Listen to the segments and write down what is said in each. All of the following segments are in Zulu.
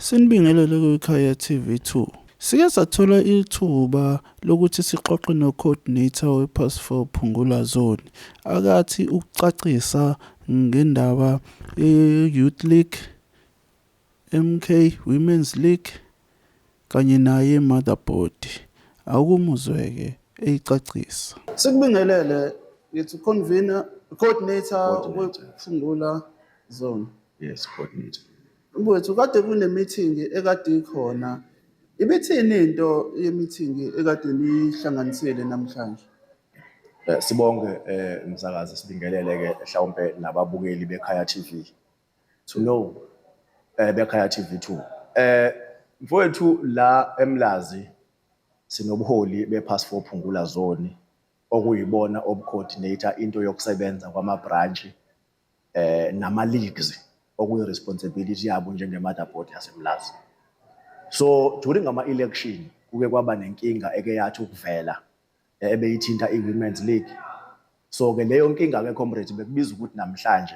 Sinibingelele kwikhaya TV2. Sike sathola ithuba lokuthi sixoxe no-coordinator we-Pass4 Phungula Zone akathi ukucacisa ngendaba ye-Youth League, MK Women's League kanye naye Motherboard. Akumuzweke eyicacisa. Sikubingelele yithi coordinator we-Phungula Zone. Yes, coordinator. Mfowethu kade kune meeting ekade ikhona. Ibithini into ye-meeting ekade nihlanganisele namhlanje? Sibonge umsakazi sibingelele ke mhlawumbe nababukeli bekhaya TV to know bekhaya TV2. Mfowethu la eMlazi sinobuholi bePass4 Phungula Zone okuyibona obucoordinator into yokusebenza kwama branch nama leagues okuyi responsibility yabo njenge-Motherboard yaseMlazi. So during ama-election kuke kwaba nenkinga eke yathi ukuvela ebeyithinta i-Women's League. So ke leyo nkinga ke comrade bekubiza ukuthi namhlanje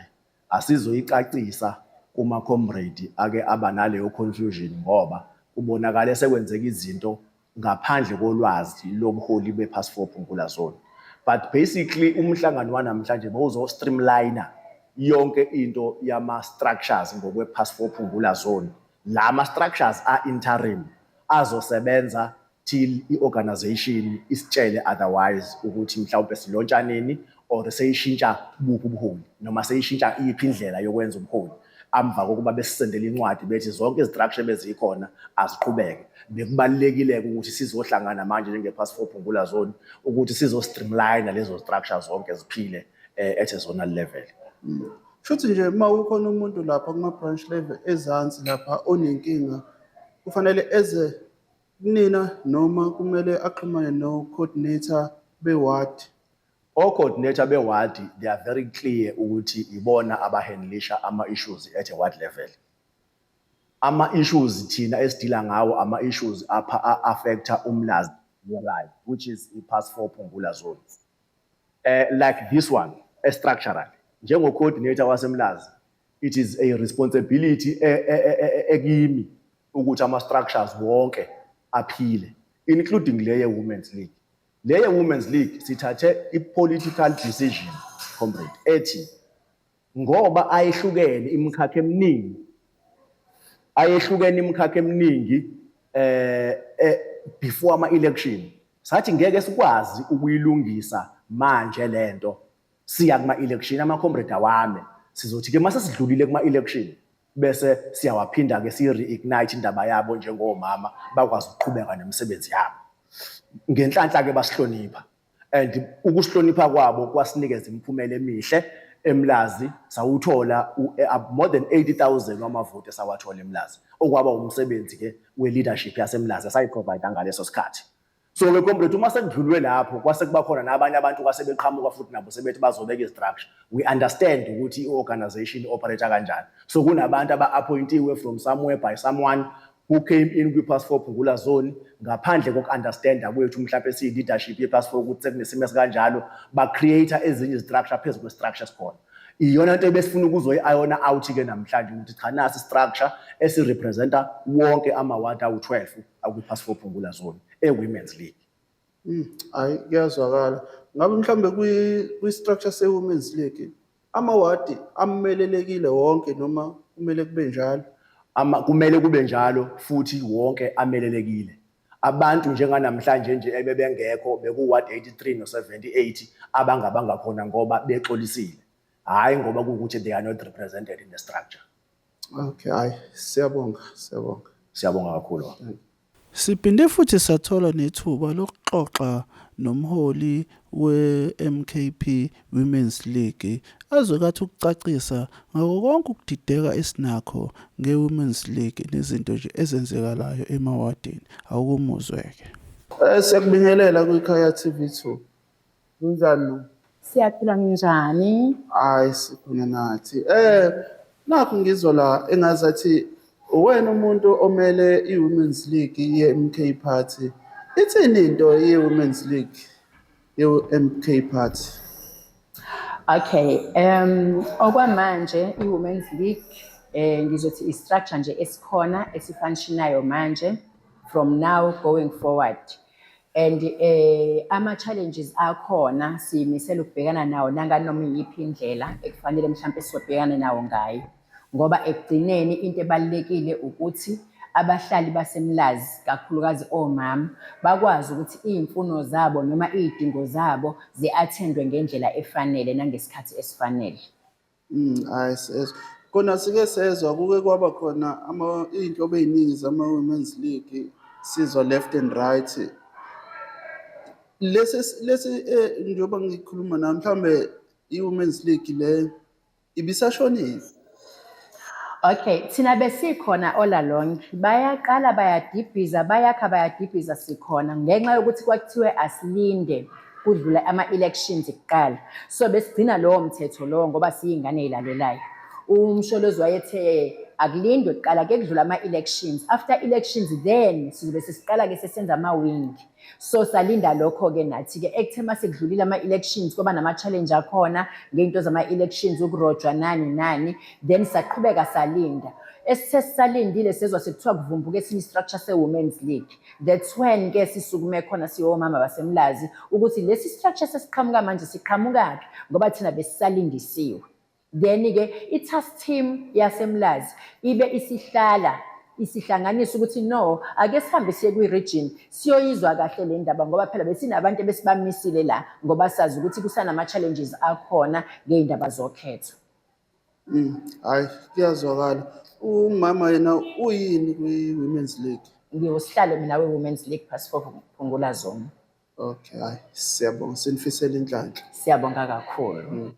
asizoyicacisa kuma comrade ake aba naleyo confusion ngoba kubonakala sekwenzeka izinto ngaphandle kolwazi lobuholi bePass4 Phungula Zone. But basically umhlangano wanamhlanje bawuzo streamliner yonke into yama structures ngokwePass4 Phungula Zone. Lama structures are interim azosebenza till i-organization isitshele otherwise ukuthi mhlawumbe silontsha nini or seyishintsha buphi ubuholi noma seyishintsha iphi indlela yokwenza ubuholi amva kokuba besisendela incwadi bethi zonke izistructure bezikhona aziqhubeke. Bekubalekile ukuthi sizohlangana manje njengePass4 Phungula Zone ukuthi sizo streamline lezo structures zonke ziphile at a zonal level. Futhi nje uma ukhona umuntu lapha kuma branch level ezansi lapha onenkinga kufanele eze nina noma kumele axhumane no coordinator be-ward. All coordinator be-ward they are very clear ukuthi ibona abahandlisha ama-issues at a ward level. Ama-issues thina esidila ngawo ama-issues apha affecta uMlazi which is iPass4 Phungula Zone. Like this one, structural. Njengo-coordinator waseMlazi, it is a responsibility ekimi ukuthi ama-structures wonke aphile, including leye Women's League. Leye Women's League sithathe i-political decision, comrade, ethi ngoba ayehlukene imikhakha eminingi before ama-election, sathi ngeke sikwazi ukuyilungisa manje lento siya kuma-election ama-comrade awame sizothi ke mase sidlulile kuma-election bese siyawaphinda ke si-reignite indaba yabo njengomama bakwazi ukuqhubeka nemisebenzi yabo. Ngenhlanhla ke basihlonipha and ukusihlonipha kwabo kwasinikeza imiphumela emihle eMlazi. Sawuthola more than 80,000 wamavoti esawathola eMlazi okwaba umsebenzi ke we-leadership yaseMlazi asayiprovide ngaleso sikhathi. So ke comrade uma sekudlulwe lapho kwase kuba khona nabanye abantu kwasebeqhamuka futhi nabo sebethi bazobeka istructure. We understand ukuthi i-organization operate kanjani. So kunabantu aba-appointiwe from somewhere by someone who came in kwiPass4 Phungula Zone ngaphandle koku-understanda kwethu mhlawumbe siyi-leadership yePass4 ukuthi sekunesimo esikanjalo ba-create ezinye istructure phezu kwe-structure esikhona. Iyona nto ebesifuna ukuzoyi-iona out ke namhlanje ukuthi cha nasi structure esirepresenta wonke ama-ward awu-12 akwiPass4 Phungula Zone e-Women's League. Hayi kuyazwakala. Ngabe mhlambe kwi-structure se-Women's League ama-ward amelelekile wonke noma kumele kube njalo? Kumele kube njalo futhi wonke amelelekile. Abantu njenganamhlanje nje ebebengekho beku-ward 83 no-78 abangabanga khona ngoba bexolisile, hayi ngoba kuwukuthi they are not represented in the structure. Okay, hayi siyabonga. Siyabonga kakhulu. Siphinde futhi sathola nethuba lokuxoxa nomholi we-MKP Women's League azokathi ukucacisa ngako konke ukudideka esinakho nge-Women's League nezinto nje ezenzekalayo emawadini. Akumuzweke. Siyakubingelela kwikhaya TV2. Kunjani? Siyaphila njani? Hayi sikhona nathi. Nakho ngizwa la engazathi wena umuntu omele i-Women's League ye-MK Party. Ithini into ye-Women's League ye-MK Party? Okay, okwamanje i-Women's League ngizothi i-structure nje esikhona esifunctionayo manje from now going forward. And ama-challenges akhona siyimisela ukubhekana nawo nanganoma iyiphi indlela ekufanele mhlampe sizobhekana nawo ngayo. Ngoba ekugcineni into ebalulekile ukuthi abahlali baseMlazi kakhulukazi omama bakwazi ukuthi iy'mfuno zabo noma iy'dingo zabo zi-attendwe ngendlela efanele nangesikhathi esifanele. Hayi sezwa. Kona sike sezwa kuke kwaba khona iy'nhlobo ey'ningi zama-Women's League sizwa left and right. Lesi njengoba ngikhuluma nami mhlambe i-Women's League le ibisashonile. Okay, thina besikhona all along. Bayaqala bayadibhiza, bayakha bayadibhiza sikhona ngenxa yokuthi kwakuthiwe asilinde kudlula ama-elections kuqala. So besigcina lowo mthetho lowo ngoba siyingane ezilalelayo. Umsholozi wayethe akulindwe kuqala ke kudlula ama-elections. After elections then sizobe sesiqala ke sesenza ama-wing. So salinda lokho ke nathi ke ekuthema sekudlulile ama-elections kuba nama-challenge akhona ngeinto zama-elections ukurojwa nani then saqhubeka salinda. Esithe sisalindile sezwa sekuthiwa kuvumbuka esinye i-structure se-Women's League. That's when ke sisukume khona siyomama baseMlazi ukuthi lesi structure sesiqhamuka manje siqhamukaphi ngoba thina besisalindisiwe. Then ke i-task team yaseMlazi ibe isihlanganisa ukuthi no ake sihambe siye kwi-region siyoyizwa kahle le ndaba ngoba phela besinabantu besibamisile la ngoba sazi ukuthi kusanama-challenges akhona ngey'ndaba zokhetho. Hayi kuyazwakala. Umama yena uyini kwi-Women's League? Ngiyosihlalo mina we-Women's League Phasifo Phungula Zone. Okay, hayi siyabonga sinifisela inhlanhla. Siyabonga kakhulu.